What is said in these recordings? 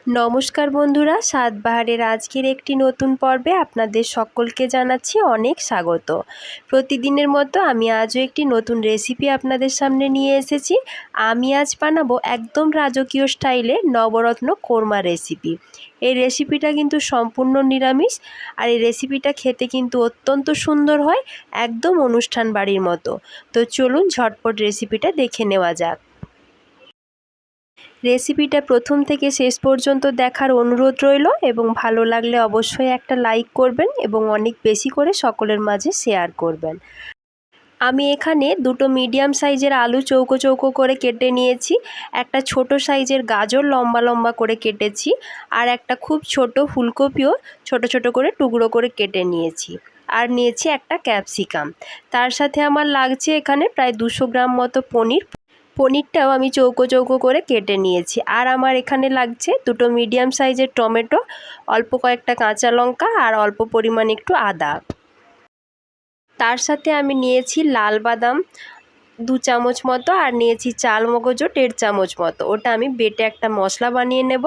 নমস্কার বন্ধুরা, স্বাদবাহারের আজকের একটি নতুন পর্বে আপনাদের সকলকে জানাচ্ছি অনেক স্বাগত। প্রতিদিনের মতো আমি আজও একটি নতুন রেসিপি আপনাদের সামনে নিয়ে এসেছি। আমি আজ বানাবো একদম রাজকীয় স্টাইলে নবরত্ন কোরমা রেসিপি। এই রেসিপিটা কিন্তু সম্পূর্ণ নিরামিষ, আর এই রেসিপিটা খেতে কিন্তু অত্যন্ত সুন্দর হয়, একদম অনুষ্ঠান বাড়ির মতো। তো চলুন ঝটপট রেসিপিটা দেখে নেওয়া যাক। রেসিপিটা প্রথম থেকে শেষ পর্যন্ত দেখার অনুরোধ রইল, এবং ভালো লাগলে অবশ্যই একটা লাইক করবেন এবং অনেক বেশি করে সকলের মাঝে শেয়ার করবেন। আমি এখানে দুটো মিডিয়াম সাইজের আলু চৌকো চৌকো করে কেটে নিয়েছি, একটা ছোট সাইজের গাজর লম্বা লম্বা করে কেটেছি, আর একটা খুব ছোট ফুলকপিও ছোট ছোট করে টুকরো করে কেটে নিয়েছি, আর নিয়েছি একটা ক্যাপসিকাম। তার সাথে আমার লাগছে এখানে প্রায় 200 গ্রাম মতো পনিরটাও আমি চৌকো চৌকো করে কেটে নিয়েছি। আর আমার এখানে লাগছে দুটো মিডিয়াম সাইজের টমেটো, অল্প কয়েকটা কাঁচা লঙ্কা, আর অল্প পরিমাণ একটু আদা। তার সাথে আমি নিয়েছি লাল বাদাম 2 চামচ মতো, আর নিয়েছি চাল মগজও 1.5 চামচ মতো। ওটা আমি বেটে একটা মশলা বানিয়ে নেব।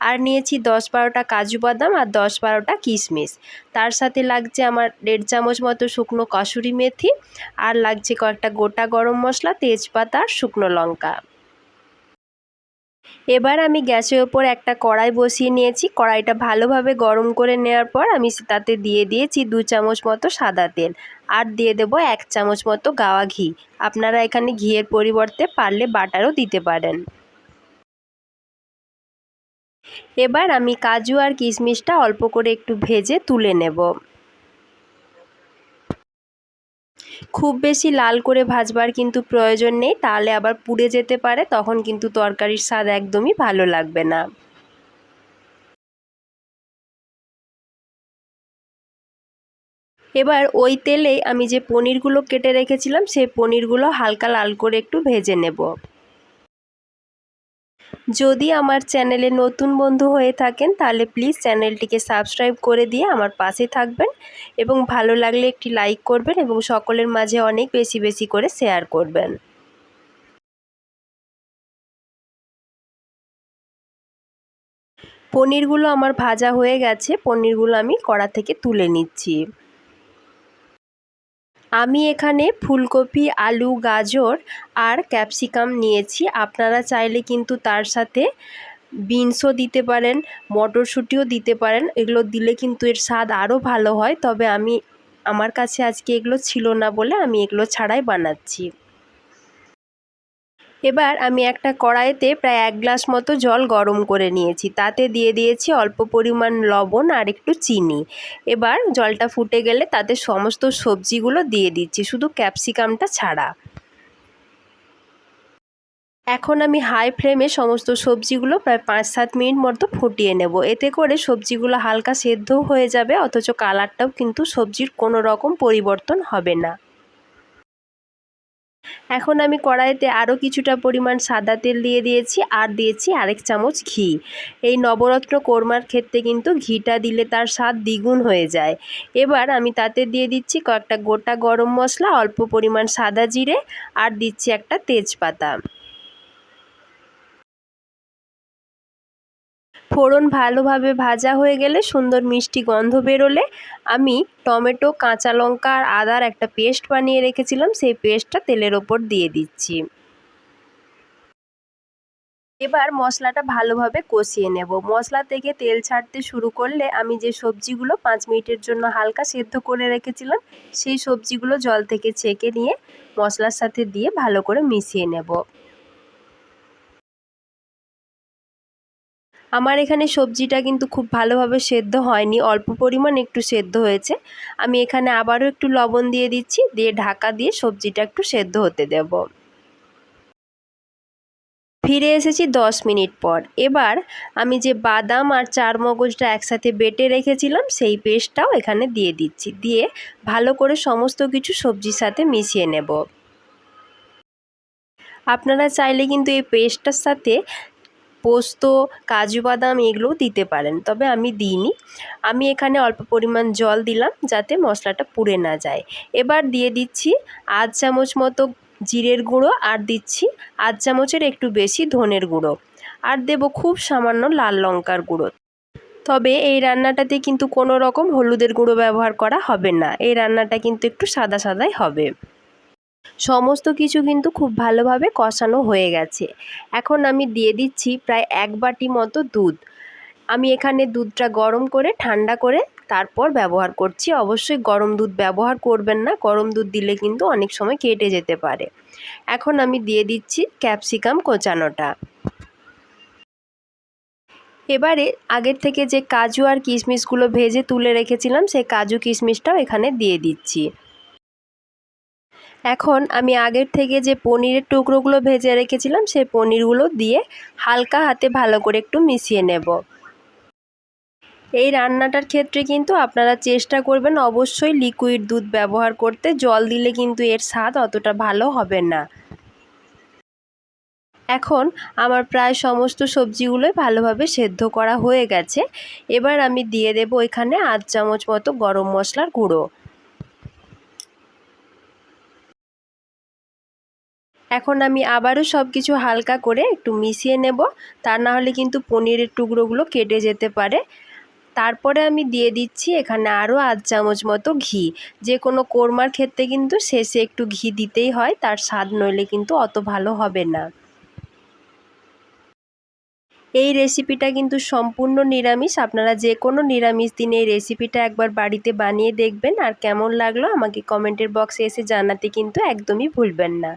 আর নিয়েছি 10-12টা কাজু বাদাম আর 10-12টা কিশমিশ। তার সাথে লাগছে আমার 1.5 চামচ মতো শুকনো কসুরি মেথি, আর লাগছে কয়েকটা গোটা গরম মশলা, তেজপাতা আর শুকনো লঙ্কা। এবার আমি গ্যাসের ওপর একটা কড়াই বসিয়ে নিয়েছি। কড়াইটা ভালোভাবে গরম করে নেওয়ার পর আমি তাতে দিয়ে দিয়েছি 2 চামচ মতো সাদা তেল, আর দিয়ে দেব 1 চামচ মতো গাওয়া ঘি। আপনারা এখানে ঘিয়ের পরিবর্তে পারলে বাটারও দিতে পারেন। এবার আমি কাজু আর কিশমিশটা অল্প করে একটু ভেজে তুলে নেব। খুব বেশি লাল করে ভাজবার কিন্তু প্রয়োজন নেই, তাহলে আবার পুড়ে যেতে পারে, তখন কিন্তু তরকারির স্বাদ একদমই ভালো লাগবে না। এবার ওই তেলেই আমি যে পনিরগুলো কেটে রেখেছিলাম সেই পনিরগুলো হালকা লাল করে একটু ভেজে নেব। যদি আমার চ্যানেলে নতুন বন্ধু হয়ে থাকেন তাহলে প্লিজ চ্যানেলটিকে সাবস্ক্রাইব করে দিয়ে আমার পাশে থাকবেন, এবং ভালো লাগলে একটি লাইক করবেন এবং সকলের মাঝে অনেক বেশি বেশি করে শেয়ার করবেন। পনিরগুলো আমার ভাজা হয়ে গেছে, পনিরগুলো আমি কড়া থেকে তুলে নিচ্ছি। আমি এখানে ফুলকপি, আলু, গাজর আর ক্যাপসিকাম নিয়েছি। আপনারা চাইলে কিন্তু তার সাথে বিনসও দিতে পারেন, মটরশুঁটিও দিতে পারেন। এগুলো দিলে কিন্তু এর স্বাদ আরও ভালো হয়, তবে আমার কাছে আজকে এগুলো ছিল না বলে আমি এগুলো ছাড়াই বানাচ্ছি। এবার আমি একটা কড়াইতে প্রায় 1 গ্লাস মতো জল গরম করে নিয়েছি, তাতে দিয়ে দিয়েছি অল্প পরিমাণ লবণ আর একটু চিনি। এবার জলটা ফুটে গেলে তাতে সমস্ত সবজিগুলো দিয়ে দিচ্ছি, শুধু ক্যাপসিকামটা ছাড়া। এখন আমি হাই ফ্লেমে সমস্ত সবজিগুলো প্রায় 5-7 মিনিট মতো ফুটিয়ে নেব। এতে করে সবজিগুলো হালকা সেদ্ধও হয়ে যাবে, অথচ কালারটাও কিন্তু সবজির কোনো রকম পরিবর্তন হবে না। এখন আমি কড়াইতে আরও কিছুটা পরিমাণ সাদা তেল দিয়ে দিয়েছি, আর দিয়েছি 1 চামচ ঘি। এই নবরত্ন কোরমার ক্ষেত্রে কিন্তু ঘিটা দিলে তার স্বাদ দ্বিগুণ হয়ে যায়। এবার আমি তাতে দিয়ে দিচ্ছি কয়েকটা গোটা গরম মশলা, অল্প পরিমাণ সাদা জিরে, আর দিচ্ছি একটা তেজপাতা। ফোড়ন ভালোভাবে ভাজা হয়ে গেলে, সুন্দর মিষ্টি গন্ধ বেরোলে, আমি টমেটো, কাঁচা লঙ্কা আর আদার একটা পেস্ট বানিয়ে রেখেছিলাম, সেই পেস্টটা তেলের ওপর দিয়ে দিচ্ছি। এবার মশলাটা ভালোভাবে কষিয়ে নেব। মশলা থেকে তেল ছাড়তে শুরু করলে আমি যে সবজিগুলো 5 মিনিটের জন্য হালকা সেদ্ধ করে রেখেছিলাম, সেই সবজিগুলো জল থেকে ছেঁকে নিয়ে মশলার সাথে দিয়ে ভালো করে মিশিয়ে নেব। আমার এখানে সবজিটা কিন্তু খুব ভালোভাবে সেদ্ধ হয়নি, অল্প পরিমাণ একটু সেদ্ধ হয়েছে। আমি এখানে আবারও একটু লবণ দিয়ে দিচ্ছি, দিয়ে ঢাকা দিয়ে সবজিটা একটু সেদ্ধ হতে দেব। ফিরে এসেছি 10 মিনিট পর। এবার আমি যে বাদাম আর চারমগজটা একসাথে বেটে রেখেছিলাম সেই পেস্টটাও এখানে দিয়ে দিচ্ছি, দিয়ে ভালো করে সমস্ত কিছু সবজির সাথে মিশিয়ে নেব। আপনারা চাইলে কিন্তু এই পেস্টটার সাথে পোস্ত, কাজু বাদাম এগুলোও দিতে পারেন, তবে আমি দিইনি। আমি এখানে অল্প পরিমাণ জল দিলাম যাতে মশলাটা পুড়ে না যায়। এবার দিয়ে দিচ্ছি 1/2 চামচ মতো জিরের গুঁড়ো, আর দিচ্ছি 1/2 চামচের একটু বেশি ধনের গুঁড়ো, আর দেব খুব সামান্য লাল লঙ্কার গুঁড়ো। তবে এই রান্নাটাতে কিন্তু কোনো রকম হলুদের গুঁড়ো ব্যবহার করা হবে না, এই রান্নাটা কিন্তু একটু সাদা সাদাই হবে। সমস্ত কিছু কিন্তু খুব ভালোভাবে কষানো হয়ে গেছে। এখন আমি দিয়ে দিচ্ছি প্রায় 1 বাটি মতো দুধ। আমি এখানে দুধটা গরম করে ঠান্ডা করে তারপর ব্যবহার করছি। অবশ্যই গরম দুধ ব্যবহার করবেন না, গরম দুধ দিলে কিন্তু অনেক সময় কেটে যেতে পারে। এখন আমি দিয়ে দিচ্ছি ক্যাপসিকাম কোচানোটা। এবারে আগের থেকে যে কাজু আর কিশমিশগুলো ভেজে তুলে রেখেছিলাম সেই কাজু কিশমিশটাও এখানে দিয়ে দিচ্ছি। এখন আমি আগের থেকে যে পনিরের টুকরোগুলো ভেজে রেখেছিলাম সেই পনিরগুলো দিয়ে হালকা হাতে ভালো করে একটু মিশিয়ে নেব। এই রান্নাটার ক্ষেত্রে কিন্তু আপনারা চেষ্টা করবেন অবশ্যই লিকুইড দুধ ব্যবহার করতে, জল দিলে কিন্তু এর স্বাদ অতটা ভালো হবে না। এখন আমার প্রায় সমস্ত সবজিগুলোই ভালোভাবে সেদ্ধ করা হয়ে গেছে। এবার আমি দিয়ে দেব এখানে 8 চামচ মতো গরম মশলার গুঁড়ো। এখন আমি আবারও সব কিছু হালকা করে একটু মিশিয়ে নেব, তা না হলে কিন্তু পনিরের টুকরোগুলো কেটে যেতে পারে। তারপরে আমি দিয়ে দিচ্ছি এখানে আরও 8 চামচ মতো ঘি। যে কোনো কোরমার ক্ষেত্রে কিন্তু শেষে একটু ঘি দিতেই হয়, তার স্বাদ নইলে কিন্তু অত ভালো হবে না। এই রেসিপিটা কিন্তু সম্পূর্ণ নিরামিষ, আপনারা যে কোনো নিরামিষ দিনে এই রেসিপিটা একবার বাড়িতে বানিয়ে দেখবেন, আর কেমন লাগলো আমাকে কমেন্টের বক্সে এসে জানাতে কিন্তু একদমই ভুলবেন না।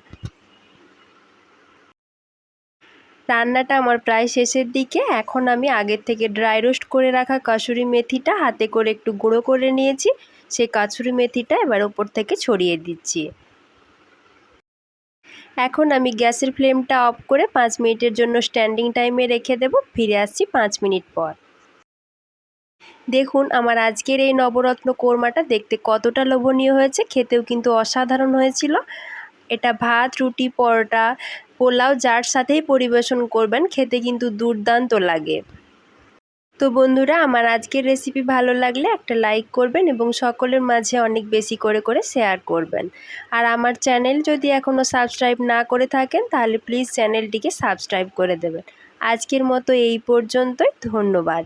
রান্নাটা আমার প্রায় শেষের দিকে। এখন আমি আগের থেকে ড্রাই রোস্ট করে রাখা কাসুরি মেথিটা হাতে করে একটু গুঁড়ো করে নিয়েছি, সেই কাসুরি মেথিটা এবার ওপর থেকে ছড়িয়ে দিচ্ছি। এখন আমি গ্যাসের ফ্লেমটা অফ করে 5 মিনিটের জন্য স্ট্যান্ডিং টাইমে রেখে দেব। ফিরে আসছি 5 মিনিট পর। দেখুন আমার আজকের এই নবরত্ন কোরমাটা দেখতে কতটা লোভনীয় হয়েছে, খেতেও কিন্তু অসাধারণ হয়েছিল। এটা ভাত, রুটি, পরোটা, পোলাও যার সাথেই পরিবেশন করবেন খেতে কিন্তু দুর্দান্ত লাগে। তো বন্ধুরা, আমার আজকের রেসিপি ভালো লাগলে একটা লাইক করবেন এবং সকলের মাঝে অনেক বেশি করে করে শেয়ার করবেন। আর আমার চ্যানেল যদি এখনও সাবস্ক্রাইব না করে থাকেন তাহলে প্লিজ চ্যানেলটিকে সাবস্ক্রাইব করে দেবেন। আজকের মতো এই পর্যন্তই, ধন্যবাদ।